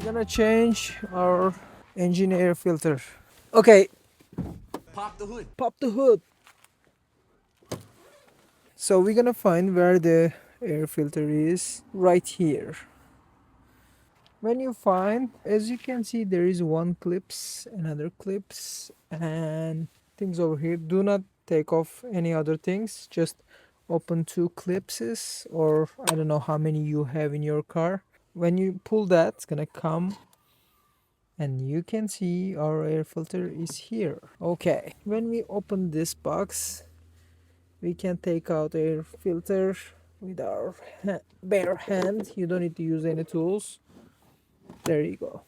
gonna change our engine air filter. Okay, pop the hood. So we're gonna find where the air filter is right here. When you find, as you can see, there is one clips, another clips, and things over here. Do not take off any other things, just open two clipses, or I don't know how many you have in your car. When you pull that, it's gonna come and you can see our air filter is here. Okay, when we open this box, we can take out air filter with our bare hand. You don't need to use any tools. There you go.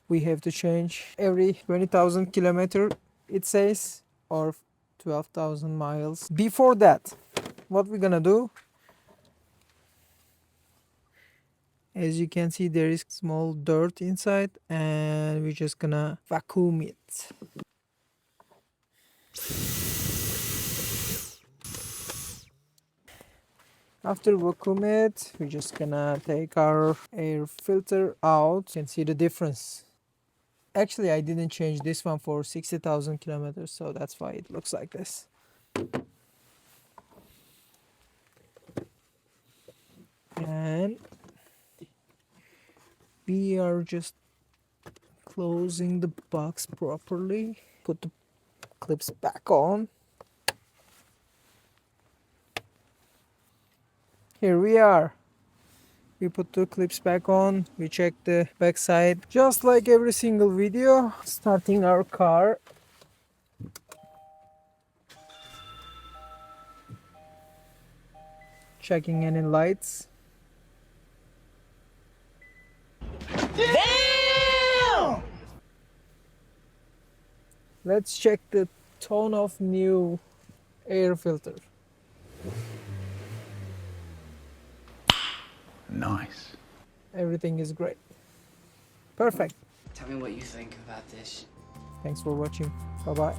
We have to change every 20,000 kilometer, it says, or 12,000 miles. Before that, what we're gonna do, as you can see, there is small dirt inside, and we're just gonna vacuum it. After vacuum it, we're just gonna take our air filter out. You can see the difference. Actually, I didn't change this one for 60,000 kilometers, so that's why it looks like this. And we are just closing the box properly. Put the clips back on. Here we are. We put the clips back on. We check the back side. Just like every single video, starting our car. Checking any lights. Damn! Let's check the tone of new air filter. Nice. Everything is great. Perfect. Tell me what you think about this. Thanks for watching. Bye bye.